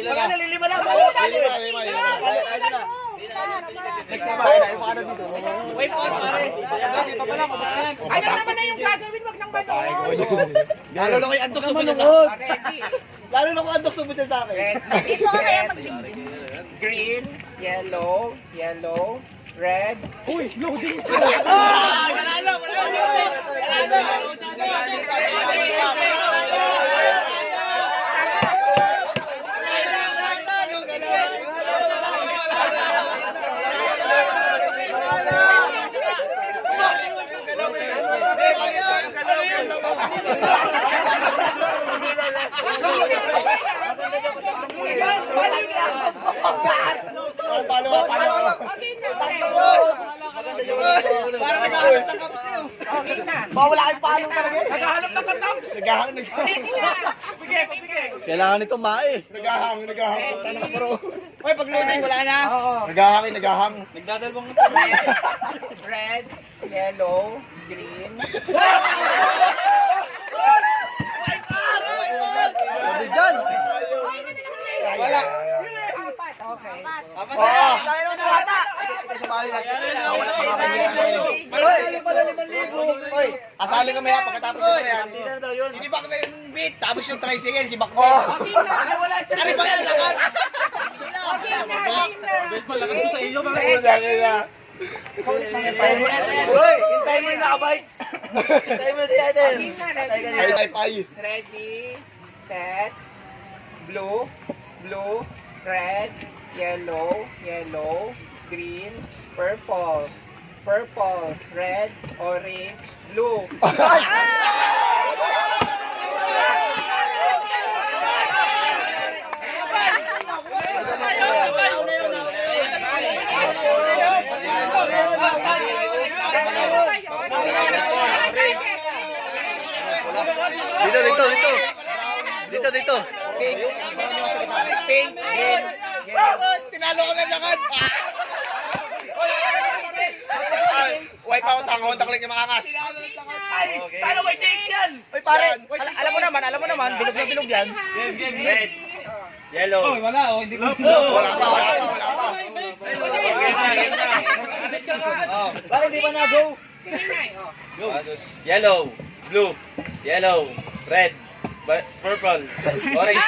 Wala na, lilima na. Bawal tayo. Lima. Next na ba? Ayaw pa dito. Wait po, pare. Dito pa lang, mabasa yan. Alam naman na yung gagawin, wag lang manood. Lalo na kay Antok sumusa sa Ready? Lalo na kung Antok sumusa sa akin. Red, Ito ka kaya magbigay. green, yellow, red. Uy, loading. Wala. Parang naghahanap ng kapsil. Okay na. Wala kayong palong talaga. Naghahanap ng katams. Naghahanap. Sige. Kailangan nito mae. Naghahang. Tanong ko bro. Hoy, pag loading wala na. Naghahang. Nagdadalawang Red, yellow, green. Sabi dyan. Wala. Apat, okay. Tayo na bata. Ito sumali natin. Wala pa kami. Hoy, asali kami ha pagkatapos ko yan. Hindi na daw yun. Sinibak na yung beat, tapos yung tricycle, sibak na. Wala sa ano ba yan lakas? Malaki sa iyo mga Hoy, hintayin mo yung nakabikes. Hintayin mo si Eden. Ready, set, blue, red, yellow, green, purple, red, orange, blue. Dito. Pink, green, tinalo ko na lakad. Wipe out ang Honda Click ng mga angas. Ay, talo ko i-takes yan. Uy pare, alam mo naman, bilog na bilog yan. Game. Red. Yellow. Wala pa. Bakit hindi pa na-go? Yellow. Blue. Red. Purple. Orange.